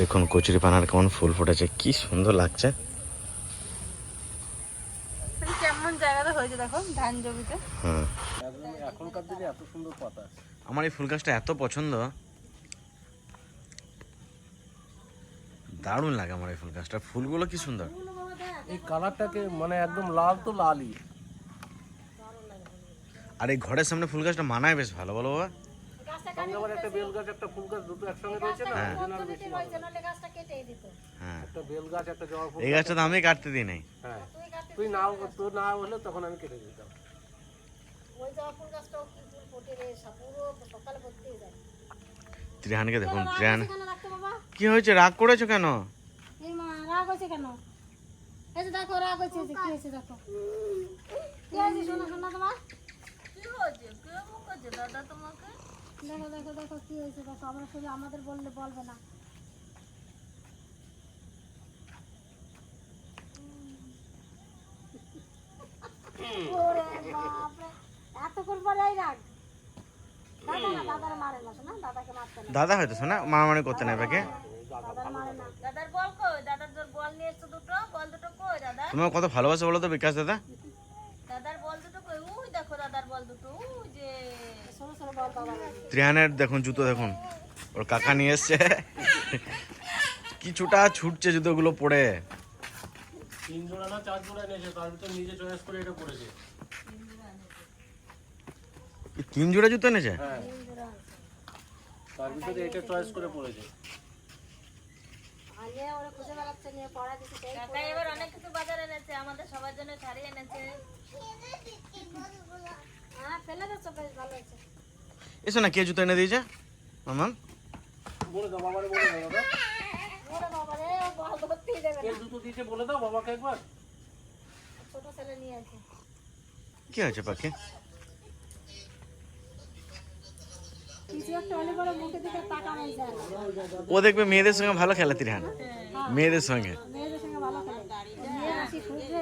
দেখুন কচুরি পানার কেমন ফুল ফুটেছে, কি সুন্দর লাগছে। কেমন জায়গাটা হয়েছে দেখো, ধান জমিতে। হ্যাঁ, এখনকার দিনে এত সুন্দর পাতা। আমার এই ফুল গাছটা এত পছন্দ, দারুণ লাগে আমার এই ফুল গাছটা। ফুলগুলো কি সুন্দর, এই কালারটাকে মানে একদম লাল তো লালই। আর এই ঘরের সামনে ফুল গাছটা মানায় বেশ ভালো, বলো বাবা। সঙ্গে আবার একটা বেল গাছ একটা ফুল গাছ দুটো একসঙ্গে রয়েছে না, হ্যাঁ। ওই জন্য আরো বেশি ভালো লাগে। হ্যাঁ, একটা বেল গাছ একটা জবা ফুল। এই গাছটা তো আমি কাটতে দিই নাই। হ্যাঁ, তুই না হলে তখন আমি কেটে দিতাম। ত্রিহানকে দেখুন, ত্রিহান কি হয়েছে, রাগ করেছো কেন? রাগ হয়েছে কেন? এই যে দেখো রাগ হয়েছে, কি হয়েছে দেখো, কি হয়েছে শোনো শোনো তোমার, কি হয়েছে, কে বকেছে দাদা তোমাকে? দেখো দেখো দেখো কি হয়েছে দেখো, আমরা শুধু আমাদের বললে বলবে না। ওরে বাপ রে, এতক্ষণ পরে এই রাগ। দাদা না, দাদার মারে না শোনা, দাদাকে মারতে না। দাদা হয়তো শোনা মারামারি করতে নেই তাকে। দাদার মারে না। দাদার বল কই? দাদার জোর বল নিয়ে এসছো দুটো, বল দুটো কই দাদা? তোমার কত ভালোবাসা বলো তো বিকাশ দাদা। দাদার বল দুটো কই? ওই দেখো দাদার বল দুটো, ওই যে সরো সরো বল দাদা। ত্রিহানের দেখুন জুতো, দেখুন ওর কাকা নিয়ে এসছে, কি ছুটছে জুতোগুলো পরে। 3 জোড়া না 4 জোড়া এনেছে, তার ভিতর নিজে চয়েস করে এটা পড়েছে। 3 জোড়া জুতো এনেছে। হ্যাঁ, তার ভিতরে এটা চয়েস করে পড়েছে। আলে ওরা খুঁজে বেড়াচ্ছে, নিয়ে পড়া দিতে চাই। কাকা এবার অনেক কিছু বাজার এনেছে, আমাদের সবার জন্য শাড়ি এনেছে। হ্যাঁ, ফেলে দাও, সব বেশ ভালো আছে। এসো না, কে জুতো এনে দিয়েছে মামাম? বলে দাও বাবারে, বলে দাও দাদা। ওরে বাবা রে, ও বল ধরতেই দেবে কে না। জুতো দিয়েছে বলে দাও বাবাকে একবার। ছোট ছেলে নিয়ে আছে। কি হয়েছে পাখি? কিছু একটা হলে পরে মুখে দিকে তাকানো যায় না। ও দেখবে মেয়েদের সঙ্গে ভালো খেলে ত্রিহান, মেয়েদের সঙ্গে। মেয়েদের সঙ্গে ভালো খেলে, মেয়ে হাসি খুঁজবে।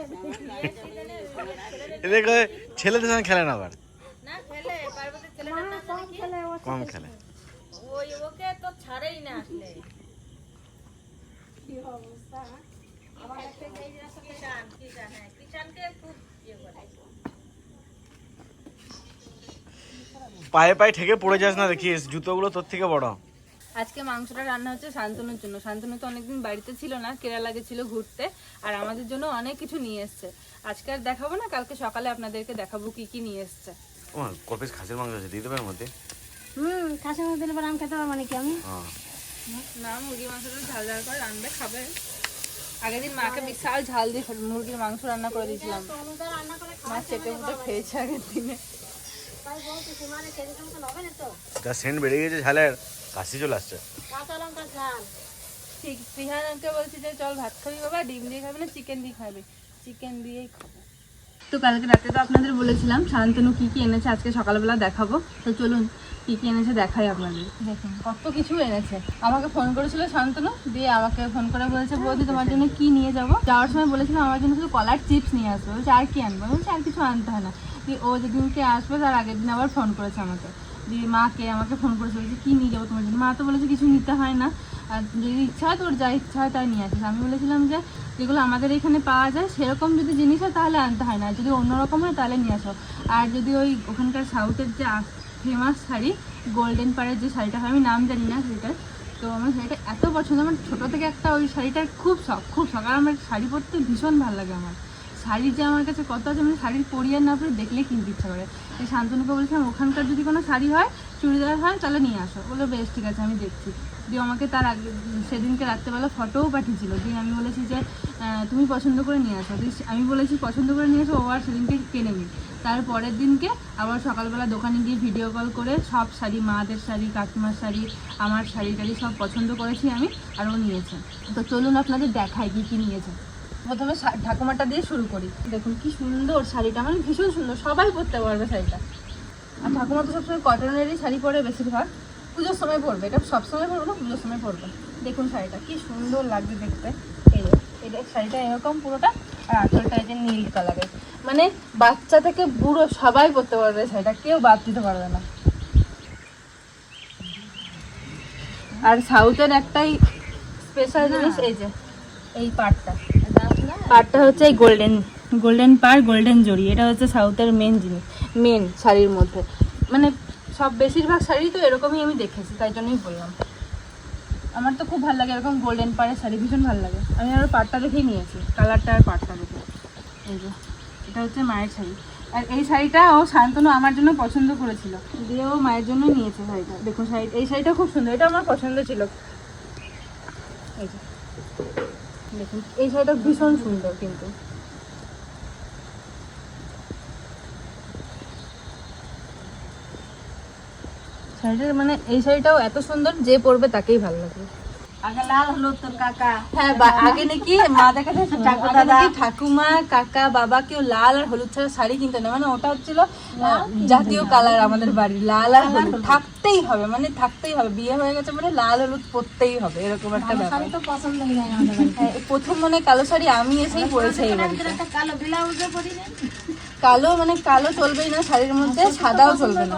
এ দেখো ছেলেদের সঙ্গে খেলে না, আবার না খেলে, পার্বতীর ছেলেটার না কম খেলে, ও কম খেলে। ওই ওকে তো ছাড়েই না আসলে। কি অবস্থা, আবার একটা এই যে কিষান, হ্যাঁ কিষানকে খুব ইয়ে করে। পায়ে পায়ে ঠেকে পড়ে যাস না, দেখিস জুতোগুলো তোর থেকে বড়। আজকে মাংসটা রান্না হচ্ছে শান্তনুর জন্য। শান্তনু তো অনেকদিন বাড়িতে ছিল না, কেরালা গেছিল ঘুরতে, আর আমাদের জন্য অনেক কিছু নিয়ে এসছে। আজকে আর দেখাবো না, কালকে সকালে আপনাদেরকে দেখাবো কি কি নিয়ে এসছে। ও কপিস খাসির মাংস আছে, দিয়ে দেবে এর মধ্যে? খাসির মধ্যে দিলে পরে আমি খেতে পারবো নাকি আমি? হ্যাঁ, না, মুরগির মাংসটা ঝাল ঝাল করে রান্না খাবে। আগের দিন মাকে বিশাল ঝাল দিয়ে মুরগির মাংস রান্না করে দিয়েছিলাম, রান্না করে মা চেপে মুটে খেয়েছে আগের দিনে। তাই বলছি, সীমানে খেতে মতন হবে না তো? যা সেন্ট বেড়ে গেছে ঝালের, কাশি চলে আসছে। কাঁচা লঙ্কা ঝাল। ঠিক, রিহানকে বলছি যে চল ভাত খাবি বাবা, ডিম দিয়ে খাবি না চিকেন দিয়ে খাবি? চিকেন দিয়েই খাবো। তো কালকে রাতে তো আপনাদের বলেছিলাম শান্তনু কি কি এনেছে আজকে সকালবেলা দেখাবো, তো চলুন কি কি এনেছে দেখাই আপনাদের। দেখুন কত কিছু এনেছে। আমাকে ফোন করেছিল শান্তনু, দিয়ে আমাকে ফোন করে বলেছে বৌদি তোমার জন্য কি নিয়ে যাবো। যাওয়ার সময় বলেছিলাম আমার জন্য শুধু কলার চিপস নিয়ে আসবে, বলছে আর কি আনবো, বলছে আর কিছু আনতে হয় না। দিয়ে ও যেদিনকে আসবে তার আগের দিন আবার ফোন করেছে আমাকে, দিয়ে মাকে আমাকে ফোন করেছে, বলছে কী নিয়ে যাবো তোমার জন্য। মা তো বলেছে কিছু নিতে হয় না, আর যদি ইচ্ছা হয় তোর যা ইচ্ছা হয় তাই নিয়ে আসিস। আমি বলেছিলাম যে যেগুলো আমাদের এখানে পাওয়া যায় সেরকম যদি জিনিস হয় তাহলে আনতে হয় না, যদি অন্যরকম হয় তাহলে নিয়ে আসো। আর যদি ওই ওখানকার সাউথের যে ফেমাস শাড়ি গোল্ডেন পাড়ের যে শাড়িটা হয়, আমি নাম জানি না সেটার, তো আমার শাড়িটা এত পছন্দ, আমার ছোটো থেকে একটা ওই শাড়িটার খুব শখ। আর আমার শাড়ি পরতে ভীষণ ভালো লাগে। আমার শাড়ি যে আমার কাছে কত আছে, মানে শাড়ির পরি আর না পরে দেখলেই কিনতে ইচ্ছা করে। এই শান্তনুকে বলছিলাম ওখানকার যদি কোনো শাড়ি হয়, চুড়িদার হয়, তাহলে নিয়ে আসো। বললো বেশ ঠিক আছে আমি দেখছি। দিয়ে আমাকে তার আগে সেদিনকে রাত্রেবেলা ফটোও পাঠিয়েছিল, দিয়ে আমি বলেছি যে তুমি পছন্দ করে নিয়ে আসো। আমি বলেছি পছন্দ করে নিয়ে আসো, ও আর সেদিনকে কিনে নিই। তার পরের দিনকে আবার সকালবেলা দোকানে গিয়ে ভিডিও কল করে সব শাড়ি, মাদের শাড়ি, কাকিমার শাড়ি, আমার শাড়ি টাড়ি সব পছন্দ করেছি আমি, আর ও নিয়েছে। তো চলুন আপনাদের দেখাই কী কী নিয়েছে। প্রথমে ঠাকুমাটা দিয়ে শুরু করি। দেখুন কি সুন্দর শাড়িটা, মানে ভীষণ সুন্দর, সবাই পরতে পারবে শাড়িটা। আর ঠাকুমা তো সবসময় কটনেরই শাড়ি পরে বেশিরভাগ, পুজোর সময় পরবে, এটা সবসময় পরবে না, পুজোর সময় পরবে। দেখুন শাড়িটা কি সুন্দর লাগছে দেখতে। এটা শাড়িটা এরকম পুরোটা, আর আঁচলটা এই যে নীল কালারের, মানে বাচ্চা থেকে বুড়ো সবাই পরতে পারবে শাড়িটা, কেউ বাদ দিতে পারবে না। আর সাউথের একটাই স্পেশাল জিনিস এই যে এই পাড়টা হচ্ছে এই গোল্ডেন পাড় গোল্ডেন জড়ি, এটা হচ্ছে সাউথের মেন শাড়ির মধ্যে। মানে সব বেশিরভাগ শাড়ি তো এরকমই আমি দেখেছি, তাই জন্যই বললাম। আমার তো খুব ভালো লাগে এরকম গোল্ডেন পাড়ের শাড়ি, ভীষণ ভালো লাগে। আমি আরও পাড়টা দেখেই নিয়েছি, কালারটা আর পাড়টা দেখে। এই যে এটা হচ্ছে মায়ের শাড়ি, আর এই শাড়িটা ও শান্তনু আমার জন্য পছন্দ করেছিল, দিয়ে ও মায়ের জন্য নিয়েছে শাড়িটা। দেখুন এই শাড়িটা খুব সুন্দর, এটা আমার পছন্দ ছিল। এই যে দেখুন এই শাড়িটা ভীষণ সুন্দর, কিন্তু শাড়িটার মানে এই শাড়িটাও এত সুন্দর, যে পরবে তাকেই ভালো লাগবে। আগে লাল হলুদ তোর কাকা, হ্যাঁ আগে নাকি মা দেখাতে ঠাকুমা কাকা বাবা কেউ লাল আর হলুদ ছাড়া শাড়ি কিনতে না, মানে ওটা হচ্ছিল জাতীয় কালার আমাদের বাড়ির, লাল আর হলুদ থাকতেই হবে, মানে থাকতেই হবে। বিয়ে হয়ে গেছে মানে লাল হলুদ পরতেই হবে, এরকম একটা ব্যাপার। তো পছন্দ হয় আমাদের বাড়িতে। প্রথম মানে কালো শাড়ি আমি এসেই পরেছি এই বাড়িতে। একটা কালো ব্লাউজও পরি না, কালো মানে কালো চলবেই না শাড়ির মধ্যে, সাদাও চলবে না,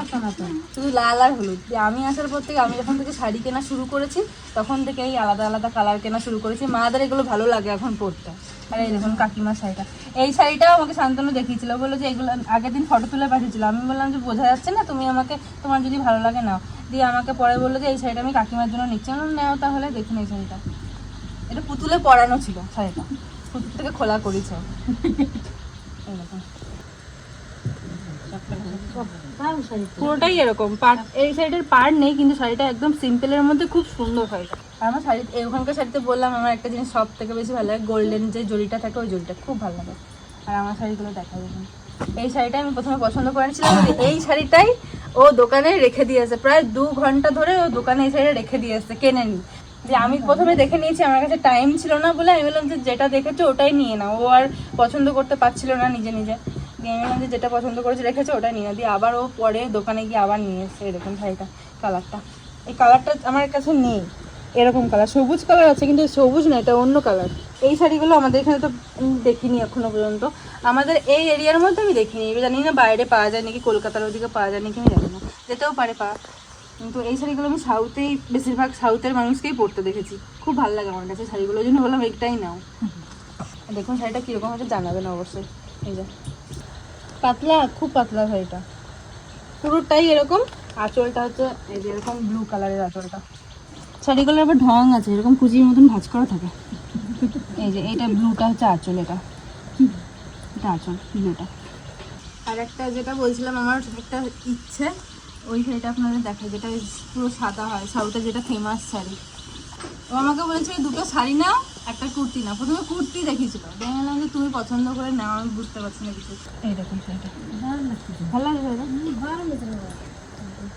শুধু লাল আর হলুদ। আমি আসার পর থেকে, আমি যখন থেকে শাড়ি কেনা শুরু করেছি তখন থেকে এই আলাদা আলাদা কালার কেনা শুরু করেছি। মাদের এগুলো ভালো লাগে এখন পরতে। আর এই দেখুন কাকিমার শাড়িটা, এই শাড়িটাও আমাকে শান্তনু দেখিয়েছিল, বললো যে এগুলো আগের দিন ফটো তুলে পাঠিয়েছিল। আমি বললাম যে বোঝা যাচ্ছে না, তুমি আমাকে তোমার যদি ভালো লাগে নাও। দিয়ে আমাকে পরে বললো যে এই শাড়িটা আমি কাকিমার জন্য নিচ্ছি। আমি নাও তাহলে। দেখুন এই শাড়িটা, এটা পুতুলে পরানো ছিল শাড়িটা, পুতুল থেকে খোলা করেছে। এই দেখুন পুরোটাই এরকম পাড়, এই শাড়িটার পাড় নেই, কিন্তু শাড়িটা একদম সিম্পলের মধ্যে খুব সুন্দর শাড়িটা। আর আমার শাড়ি ওখানকার শাড়িতে বললাম আমার একটা জিনিস সব থেকে বেশি ভালো লাগে, গোল্ডেন যে জড়িটা থাকে ওই জড়িটা খুব ভালো লাগে। আর আমার শাড়িগুলো দেখা যাবে, এই শাড়িটা আমি প্রথমে পছন্দ করেছিলাম, এই শাড়িটাই ও দোকানে রেখে দিয়েছে, প্রায় 2 ঘন্টা ধরে ও দোকানে এই শাড়িটা রেখে দিয়েছে, কেনেনি। যে আমি প্রথমে দেখে নিয়েছি, আমার কাছে টাইম ছিল না বলে আমি বললাম যে যেটা দেখেছো ওটাই নিয়ে নাও। ও আর পছন্দ করতে পারছিল না নিজে নিজে, দিয়ে আমি বললাম যে যেটা পছন্দ করেছে রেখেছে ওটাই নিয়ে না। দিয়ে আবার ও পরে দোকানে গিয়ে আবার নিয়ে এসছে। এরকম শাড়িটা, কালারটা, এই কালারটা আমার কাছে নেই, এরকম কালার সবুজ কালার আছে, কিন্তু সবুজ না, এটা অন্য কালার। এই শাড়িগুলো আমাদের এখানে তো দেখিনি এখনো পর্যন্ত, আমাদের এই এরিয়ার মধ্যে আমি দেখিনি। এবার জানি না বাইরে পাওয়া যায় নাকি, কলকাতার ওদিকে পাওয়া যায় নাকি আমি জানি না, যেতেও পারে পাওয়া। কিন্তু এই শাড়িগুলো আমি সাউথেই, বেশিরভাগ সাউথের মানুষকেই পরতে দেখেছি, খুব ভালো লাগে আমার কাছে শাড়িগুলো, ওই জন্য বললাম এইটাই নাও। দেখুন শাড়িটা কীরকম হচ্ছে জানাবেন অবশ্যই। এই যে পাতলা, খুব পাতলা শাড়িটা, পুরোটাই এরকম। আঁচলটা হচ্ছে এই যে এরকম ব্লু কালারের আঁচলটা। শাড়িগুলোর আবার ঢং আছে, এরকম কুচির মতন ভাঁজ করা থাকে। এই যে এইটা ব্লুটা হচ্ছে আঁচল, এটা আঁচল ব্লুটা। আর একটা যেটা বলছিলাম আমার একটা ইচ্ছে, ওই শাড়িটা আপনাদের দেখাই, যেটা পুরো সাদা হয়, সাউথের যেটা ফেমাস শাড়ি। ও আমাকে বলেছে দুটো শাড়ি নাও, একটা কুর্তি নাও। প্রথমে কুর্তি দেখিয়েছিল, দেখে গেলাম যে তুমি পছন্দ করে নাও, আমি বুঝতে পারছি না কিছু। এই দেখুন শাড়িটা ভালো লাগে,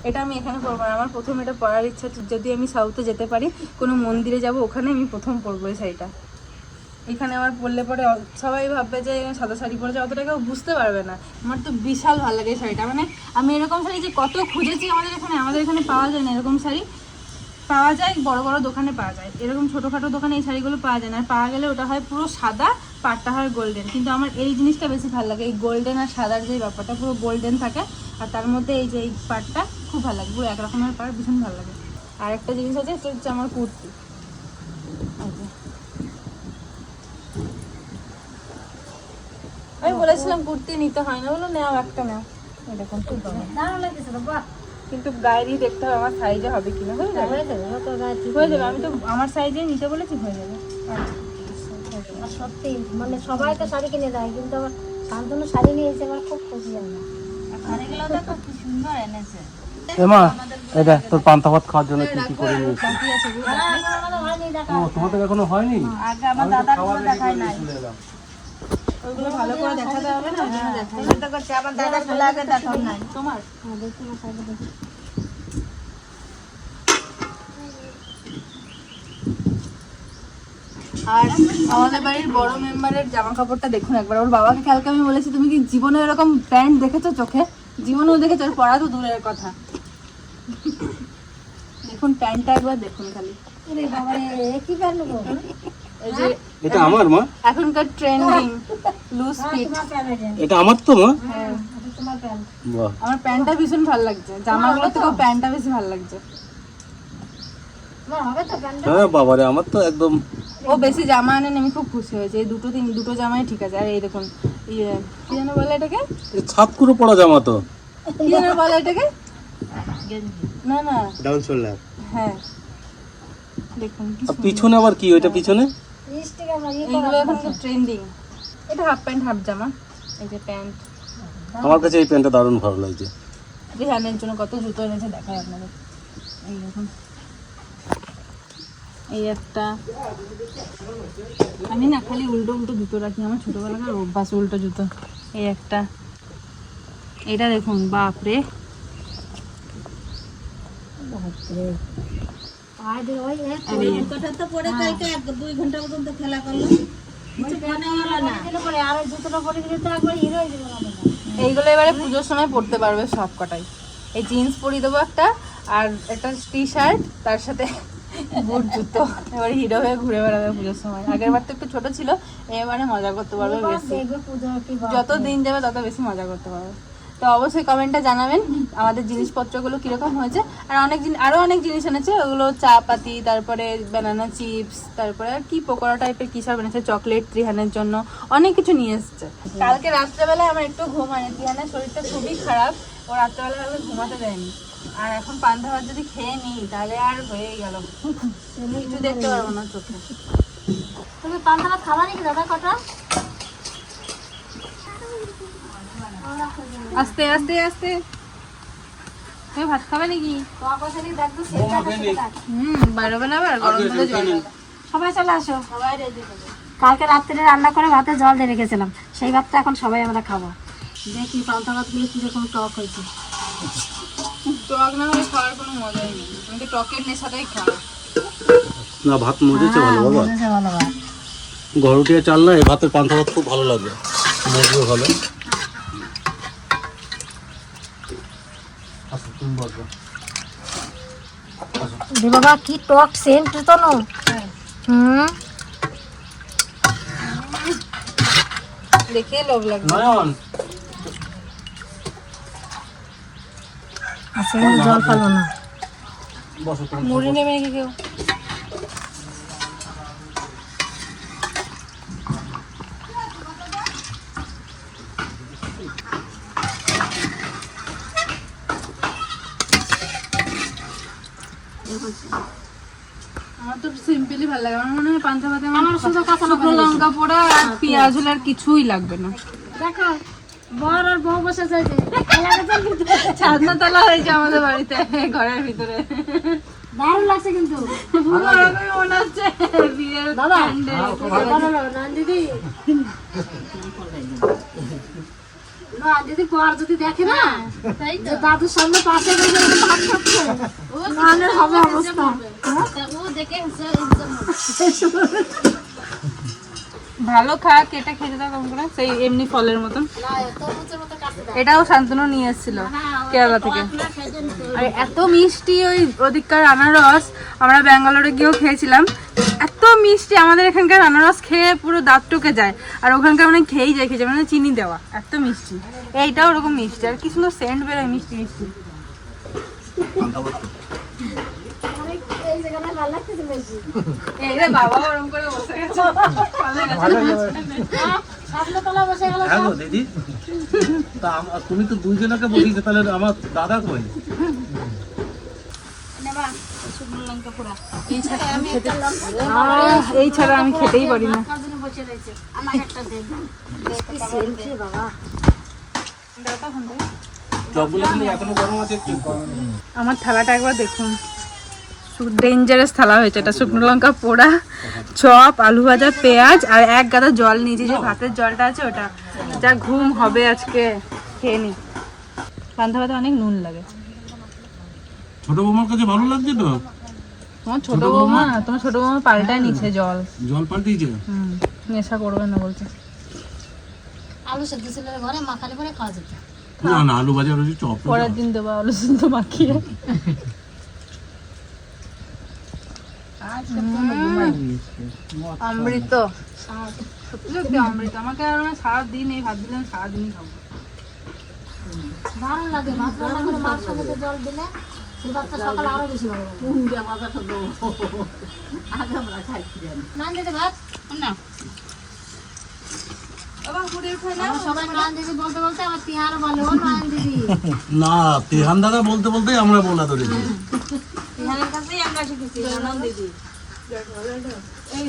এটা আমি এখানে পরবো। আমার প্রথম এটা পরার ইচ্ছা, যদি আমি সাউথে যেতে পারি, কোনো মন্দিরে যাব, ওখানে আমি প্রথম পরবো এই শাড়িটা। এখানে আমার পরলে পরে সবাই ভাববে যে সাদা শাড়ি পরে যায়, অতটা কেউ বুঝতে পারবে না। আমার তো বিশাল ভালো লাগে এই শাড়িটা, মানে আমি এরকম শাড়ি যে কত খুঁজেছি, আমাদের এখানে পাওয়া যায় না এরকম শাড়ি। পাওয়া যায় বড় বড় দোকানে পাওয়া যায়, এরকম ছোটোখাটো দোকানে এই শাড়িগুলো পাওয়া যায় না। আর পাওয়া গেলে ওটা হয় পুরো সাদা, পাড়টা হয় গোল্ডেন। কিন্তু আমার এই জিনিসটা বেশি ভালো লাগে, এই গোল্ডেন আর সাদার যে ব্যাপারটা, পুরো গোল্ডেন থাকে, আর তার মধ্যে এই যে এই পাড়টা খুব ভালো লাগে, পুরো একরকমের পাড়, ভীষণ ভালো লাগে। আর একটা জিনিস আছে, সেটা হচ্ছে আমার কুর্তি। আমি বলেছিলাম কুর্তি নিতে হয় না, বলো নাও একটা নাও, এরকম খুব দারুণ লাগতেছে তো, বাহ। কিন্তু গায়ে দিয়ে দেখতে হবে আমার সাইজে হবে কিনা। হয়ে যাবে, হয়ে যাবে, আমি তো আমার সাইজে নিতে বলেছি, হয়ে যাবে। আর সত্যি মানে সবাই তো শাড়ি কিনে দেয়, কিন্তু আমার শান্তনু শাড়ি নিয়েছে, আমার খুব খুশি আমি। শাড়িগুলো তো খুব সুন্দর এনেছে। এমা এটা তোর পান্তা ভাত খাওয়ার জন্য কি কি করে নিয়েছি? বাকি আছে, আমাদের হয়নি দেখা। ও তোমাদের এখনো হয়নি? আগে আমার দাদার কোনো দেখাই নাই। ওইগুলো ভালো করে দেখাতে হবে না, ওই জন্য দেখাই। তুমি তো করছে আমার দাদার গুলো আগে দেখাও নাই। তোমার দেখি না শাড়ি দেখি। আর আমাদের বাড়ির বড় মেম্বারের জামা কাপড়টা দেখুন একবার। ওর বাবাকে কালকে আমি বলেছি, তুমি কি জীবনে এরকম প্যান্ট দেখেছো চোখে? জীবনেও দেখেছো, ওর পরা তো দূরের কথা। দেখুন প্যান্টটা একবার দেখুন খালি। আরে বাবা রে, কি প্যান্ট গো? এই যে এটা আমার মা, এখনকার ট্রেন্ডিং লুজ ফিট। তোমার প্যান্ট, এটা আমার তো মা। হ্যাঁ, এটা তোমার প্যান্ট। বাহ, আমার প্যান্টটা ভীষণ ভালো লাগছে, জামাগুলো থেকেও প্যান্টটা বেশি ভালো লাগছে। হ্যাঁ বাবারে, আমার তো একদম ও বেশি জামা আনেন, আমি খুব খুশি হয়েছে। এই দুটো জামাই ঠিক আছে। আর এই দেখুন ইয়ে কি যেন বলে এটাকে, ছাদ করে পড়া জামা তো। কি যেন বলে এটাকে, না না ডাউন শোল্ডার। হ্যাঁ দেখুন কি আর পিছনে আবার কি ওইটা পিছনে? এইগুলো এখন খুব ট্রেন্ডিং। এটা হাফ প্যান্ট হাফ জামা। এই যে প্যান্ট, আমার কাছে এই প্যান্টটা দারুণ ভালো লাগছে। রিহানের জন্য কত জুতো এনেছে দেখায় আপনাদের। এই দেখুন, এই একটা, আমি না খালি উল্টো উল্টো জুতো রাখি, আমার ছোটবেলাকার অভ্যাস উল্টো জুতো। এই একটা, এটা দেখুন বাপরে, এইগুলো এবারে পুজোর সময় পরতে পারবে সব কটাই। এই জিন্স পরিয়ে দেবো একটা, আর একটা টি শার্ট, তার সাথে বুট জুতো। এবারে হিরো হয়ে ঘুরে বেড়াবে পুজোর সময়। আগের বার তো একটু ছোট ছিল, এবারে মজা করতে পারবে বেশি। যত দিন যাবে তত বেশি মজা করতে পারবে। তো অবশ্যই কমেন্টে জানাবেন আমাদের জিনিসপত্রগুলো কিরকম হয়েছে। আর আরো অনেক জিনিস এনেছে, ওগুলো চা পাতি, তারপরে বানানা চিপস, তারপরে আর কি পকোড়া টাইপের কি সব এনেছে, চকলেট ত্রিহানের জন্য অনেক কিছু নিয়ে এসছে। কালকে রাত্রেবেলায় আমার একটু ঘুম হয়নি, ত্রিহানের শরীরটা খুবই খারাপ, ও রাত্রেবেলায় আমি ঘুমাতে দেয়নি। আর এখন পান্তা ভাত যদি খেয়ে নিই তাহলে আর হয়ে গেল, কিছু দেখতে পারবো না চোখে। তুমি পান্তা ভাত খাবা নাকি দাদা কটা? আস্তে আস্তে আস্তে, তুমি ভাত খাবে নাকি? বাইরে না আবার গরম করে জল দাও। সবাই চলে আসো। কালকে রাত্রে রান্না করে ভাতে জল দিয়ে রেখেছিলাম, সেই ভাতটা এখন সবাই আমরা খাবো। দেখি পান্তা ভাতগুলো কিরকম টক হয়েছে। টক না হলে খাওয়ার কোনো মজাই নেই, আমি তো টকের নেশাটাই খাওয়া। না ভাত মজেছে ভালো বাবা, মজেছে ভালো ভাত। ঘরটিয়া চাল না, এই ভাতের পান্তা ভাত খুব ভালো লাগবে, মজেও ভালো। আচ্ছা তুমি বলবো দি বাবা কি টক সেন্ট তো নো। দেখে লোভ লাগবে। নয়ন আচ্ছা জল পালো না। বসো তুমি। মুড়ি নেবে নাকি কেউ? আমার তো সিম্পলি ভালো লাগে। আমার মনে হয় পান্তা ভাতে আমার শুধু কাঁচা শুকনো লঙ্কা পোড়া আর পেঁয়াজ হলে আর কিছুই লাগবে না। দেখো বর আর বউ বসে আছে, ছাদনা তলা হয়েছে আমাদের বাড়িতে, ঘরের ভিতরে। দারুণ লাগছে কিন্তু। পুরো ওরকমই মনে হচ্ছে বিয়ের দাদা প্যান্ডেল। নান দিদি, না দিদি পর যদি দেখে না যে দাদুর সামনে পাশে বসে ভাত খাচ্ছে, নাহলে হবে অবস্থা। ভালো খাক, এটা খেতে দাও কম করে, সেই এমনি ফলের মতন। এটাও শান্তনু নিয়ে এসেছিল কেরালা থেকে। আর এত মিষ্টি ওই ওদিককার আনারস, আমরা ব্যাঙ্গালোরে গিয়েও খেয়েছিলাম, এত মিষ্টি। আমাদের এখানকার আনারস খেয়ে পুরো দাঁত টুকে যায়, আর ওখানকার মানে খেয়েই যায়, খেয়েছে মানে চিনি দেওয়া, এত মিষ্টি। এইটাও ওরকম মিষ্টি, আর কি সুন্দর সেন্ট বেরোয় মিষ্টি মিষ্টি। এই রে বাবা ওরকম করে বসে গেছে। হ্যাঁ গো দিদি, তা তুমি তো দুইজনকে বলিস, তাহলে আমার দাদা কই? এই ছাড়া আমি খেতেই পারি না। চপগুলো কিন্তু এখনো গরম আছে একটু। আমার থালাটা একবার দেখুন, ডেঞ্জারাস থালা হয়েছে এটা। শুকনো লঙ্কা পোড়া, চপ, আলু ভাজা, পেঁয়াজ আর এক গাদা জল নিয়েছি, যে ভাতের জলটা আছে ওটা। যা ঘুম হবে আজকে, খেয়ে নি। পান্তা ভাতে অনেক নুন লাগে। ছোট বৌমার কাছে ভালো লাগছে তো? তোমার ছোট বৌমা পাল্টায় নিচ্ছে জল। জল পাল্টিয়েছে? নেশা করবে না বলছে। আলু সেদ্ধ ছিল ঘরে, মাখালে পরে খাওয়া যেত। না না, আলু ভাজা রয়েছে, চপ। পরের দিন দেবো আলু সিদ্ধ মাখিয়ে। অমৃত, সত্যি সত্যি অমৃত। আমাকে আর সারাদিন এই ভাত দিলে সারাদিনই খাবো। দারুণ লাগে ভাত রান্না করে মার সাথে জল দিলে, সেই ভাতটা সকালে আরো বেশি ভালো লাগে। নান দিদি ভাত না বাবা ঘুরে উঠে না আমরা সবাই নান দিদি বলতে বলতে আমার তিহারও বলে ও নান দিদি। না তিহান দাদা বলতে বলতেই আমরা বলা ধরে দিই। ইহানের কাছেই আমরা শিখেছি আনন্দ দিদি এই